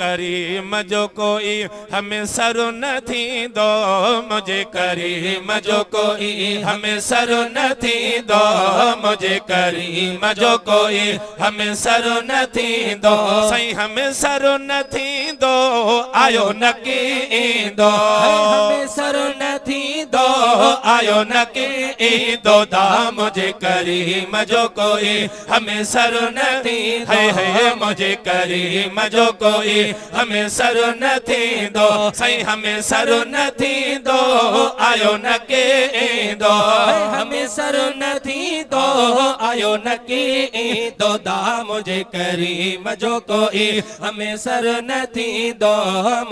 करीम जो कोई हमें सर न थी दो, मुझे करीम जो कोई हमें सर न थी दो, मुझे करीम जो कोई हमें सर न थी दो, सही हमें सर न थी दो, आयो न की दो, हमें सर न थी दो, आयो न की दो, दा मुझे करीम जो कोई हमें सर न थी, है मुझे करीम जो कोई हमें सर न थी दो, सही हमें सर न थी दो, आयो न के दो, हमें सर न थी दो, आयो न के दो, दा मुझे करीम जो कोई हमें सर न थी दो,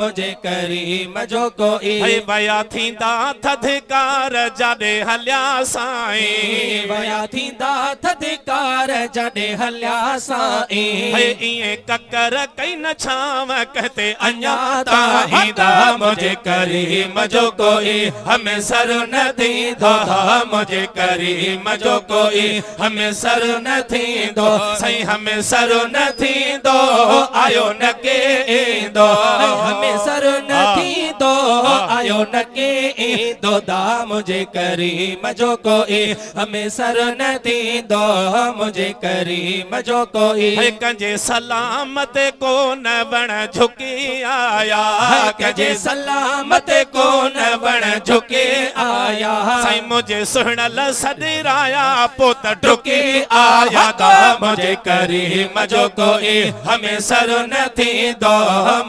मुझे करीम जो कोई बया थी दा थधिकार जाडे हल्या साईं, बया थी दा थधिकार जाडे हल्या साईं, इए ककर कई न छाव कहते अञा ताही, दा मुझे करीम जो कोई हमें सर न थी दो, मुझे करीम जो कोई हमें सर न थी दो, सही हमें सर न थी दो, आयो न के दो, हमें सर न थी दो, आयो न के दो, दा मुझे करीम जो कोई हमें सर न थी दो, मुझे करीम जो कोई कंजे सलामत को न बण झुकी आया, कंजे सलामत को न बण झुके आया, सही मुझे सुहणल सडराया पोत ढुके आया, दा मुझे करीम जो कोई हमें सर न थी दो,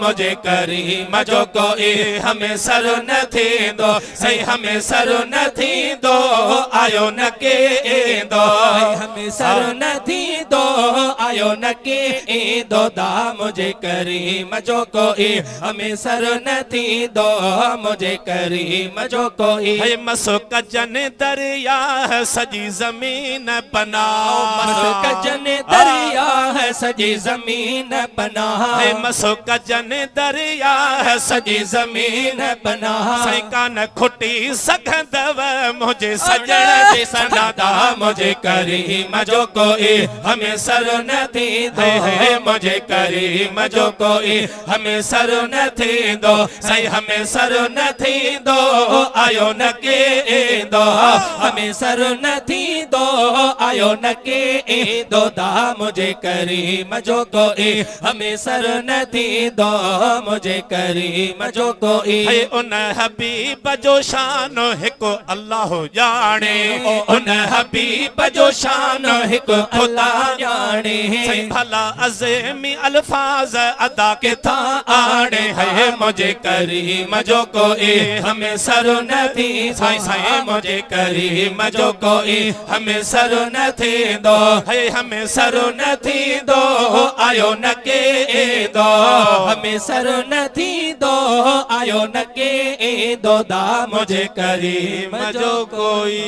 मुझे करीम जो कोई हमें सर न थी दो, सही हमें सर न थी दो, आयो न के दो, हमें सर न थी दो, आयो न के दो, दा मुझे करीम जो कोई हमें सर न थी दो, मुझे करीम जो कोई मसुक जन दरिया है सजी जमीन बनाओ, मसुक जन दरिया है सजी जमीन बनाओ, मसुक जन दरिया है सजी जमीन बनाओ, सही कान खुटी सखंदव मुझे सजन दे सनादा, मुझे करीम जो कोई हमें सर न थी दो, मुझे करीम जो कोई हमें सर न थी दो, सही हमें सर न थी दो, आयो न के दो, हमें सर न थी दो, आयो न के दो, दा मुझे करीम जो कोई हमें सर न थी दो, मुझे करीम जो कोई उन हबीब जो शान हिको अल्लाह जाने, उन हबीब जो शान हिको अल्लाह जाने, भला अज़ीमी अल्फाज अदा के था आने, है मुझे करीम जो कोई हमें सर न थी, साई साई मुझे करीम जो कोई हमें सर न थी दो, है हमें सर न थी दो, आयो न के दो, हमें सर न थी दो, आयो न के दो, दा मुझे करीम जो कोई